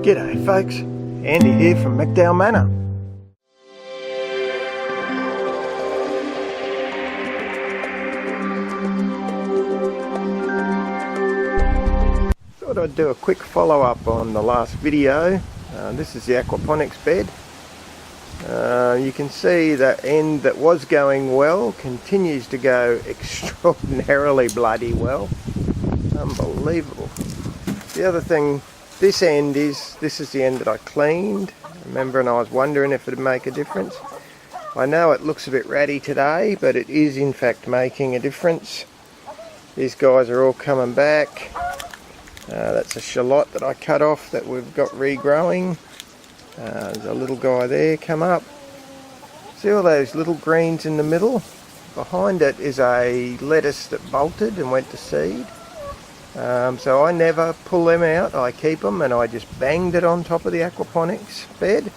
G'day folks, Andy here from McDowall Manor. Thought I'd do a quick follow-up on the last video. This is the aquaponics bed. You can see that end that was going well continues to go extraordinarily bloody well. Unbelievable. The other thing, this is the end that I cleaned. Remember, and I was wondering if it would make a difference. I know it looks a bit ratty today, but it is in fact making a difference. These guys are all coming back. That's a shallot that I cut off that we've got regrowing. There's a little guy there come up. See all those little greens in the middle? Behind it is a lettuce that bolted and went to seed. So I never pull them out, I keep them, and I just banged it on top of the aquaponics bed,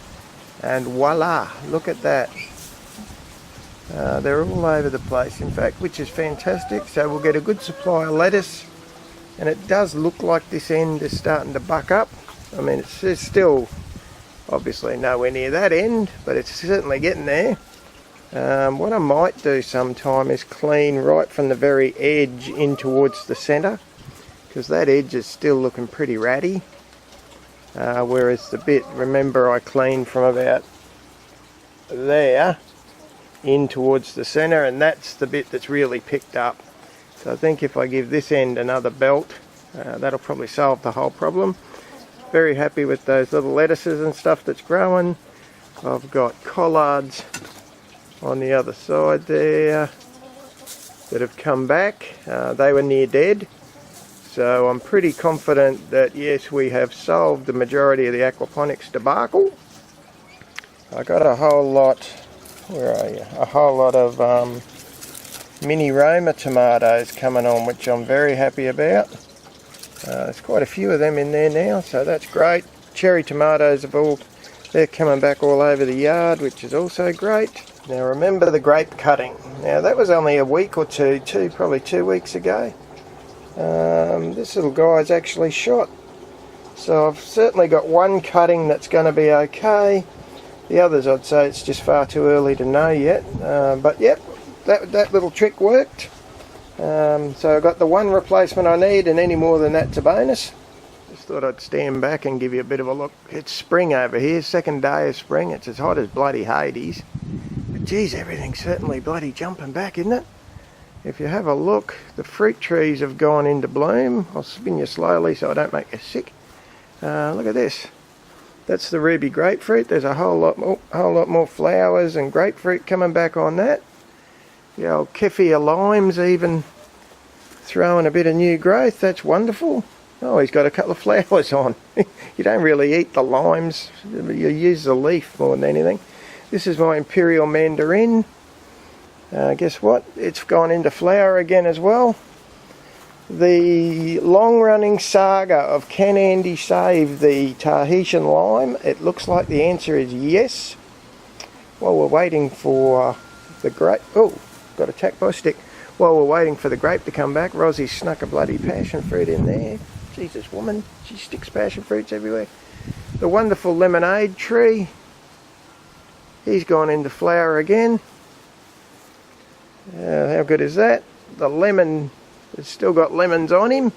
and voila, look at that. They're all over the place in fact, which is fantastic. So we'll get a good supply of lettuce, and it does look like this end is starting to buck up. I mean, it's still obviously nowhere near that end, but it's certainly getting there. What I might do sometime is clean right from the very edge in towards the centre, because that edge is still looking pretty ratty, whereas the bit, remember, I cleaned from about there in towards the centre, and that's the bit that's really picked up. So I think if I give this end another belt, that'll probably solve the whole problem. Very happy with those little lettuces and stuff that's growing. I've got collards on the other side there that have come back. They were near dead. So I'm pretty confident that yes, we have solved the majority of the aquaponics debacle. I got a whole lot, where are you? A whole lot of mini Roma tomatoes coming on, which I'm very happy about. There's quite a few of them in there now, so that's great. Cherry tomatoes they're coming back all over the yard, which is also great. Now remember the grape cutting. Now that was only a week or two, probably 2 weeks ago. This little guy's actually shot, so I've certainly got one cutting that's going to be okay. The others, I'd say it's just far too early to know yet, but yep, that little trick worked. So I've got the one replacement I need, and any more than that's a bonus. Just thought I'd stand back and give you a bit of a look. It's spring over here, second day of spring. It's as hot as bloody Hades, but geez, everything's certainly bloody jumping back, isn't it? If you have a look, the fruit trees have gone into bloom. I'll spin you slowly so I don't make you sick. Look at this. That's the ruby grapefruit. There's a whole lot more flowers and grapefruit coming back on that. The old Keffia limes even throwing a bit of new growth. That's wonderful. Oh, he's got a couple of flowers on. You don't really eat the limes. You use the leaf more than anything. This is my imperial mandarin. Guess what? It's gone into flower again as well. The long-running saga of can Andy save the Tahitian lime? It looks like the answer is yes. While we're waiting for the grape... Oh, got attacked by a stick. While we're waiting for the grape to come back, Rosie snuck a bloody passion fruit in there. Jesus, woman, she sticks passion fruits everywhere. The wonderful lemonade tree. He's gone into flower again. How good is that? The lemon has still got lemons on him.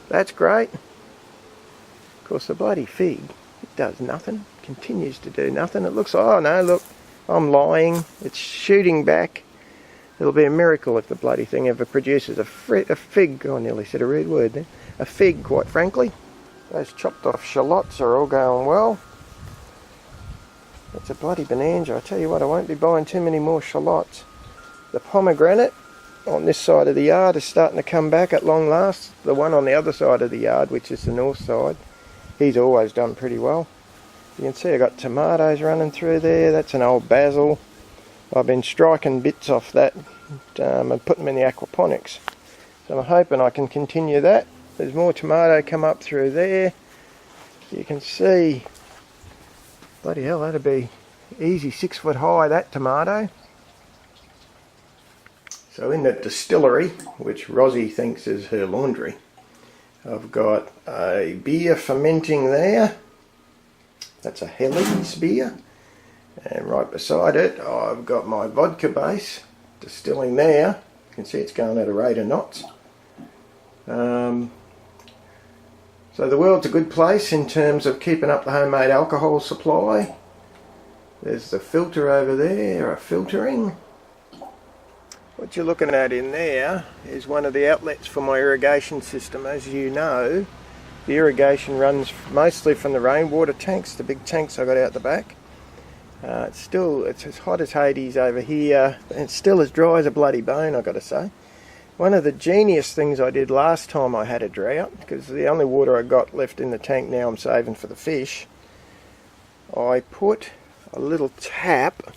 That's great. Of course, the bloody fig, it does nothing. Continues to do nothing. It looks, oh no, look, I'm lying. It's shooting back. It'll be a miracle if the bloody thing ever produces a fig. Oh, I nearly said a rude word there. A fig, quite frankly. Those chopped off shallots are all going well. That's a bloody bonanza. I tell you what, I won't be buying too many more shallots. The pomegranate on this side of the yard is starting to come back at long last. The one on the other side of the yard, which is the north side, he's always done pretty well. You can see I've got tomatoes running through there. That's an old basil. I've been striking bits off that and putting them in the aquaponics. So I'm hoping I can continue that. There's more tomato come up through there. You can see, bloody hell, that'd be easy 6 foot high, that tomato. So in the distillery, which Rosie thinks is her laundry, I've got a beer fermenting there. That's a Helly's beer. And right beside it, I've got my vodka base distilling there. You can see it's going at a rate of knots. So the world's a good place in terms of keeping up the homemade alcohol supply. There's the filter over there, a filtering. What you're looking at in there is one of the outlets for my irrigation system. As you know, the irrigation runs mostly from the rainwater tanks, the big tanks I got out the back. It's as hot as Hades over here, and it's still as dry as a bloody bone, I've got to say. One of the genius things I did last time I had a drought, because the only water I got left in the tank now I'm saving for the fish, I put a little tap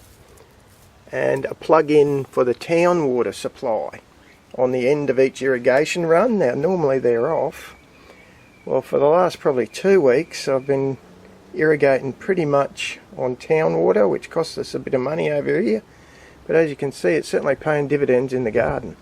and a plug-in for the town water supply on the end of each irrigation run. Now normally they're off. Well, for the last probably 2 weeks I've been irrigating pretty much on town water, which costs us a bit of money over here, but as you can see it's certainly paying dividends in the garden.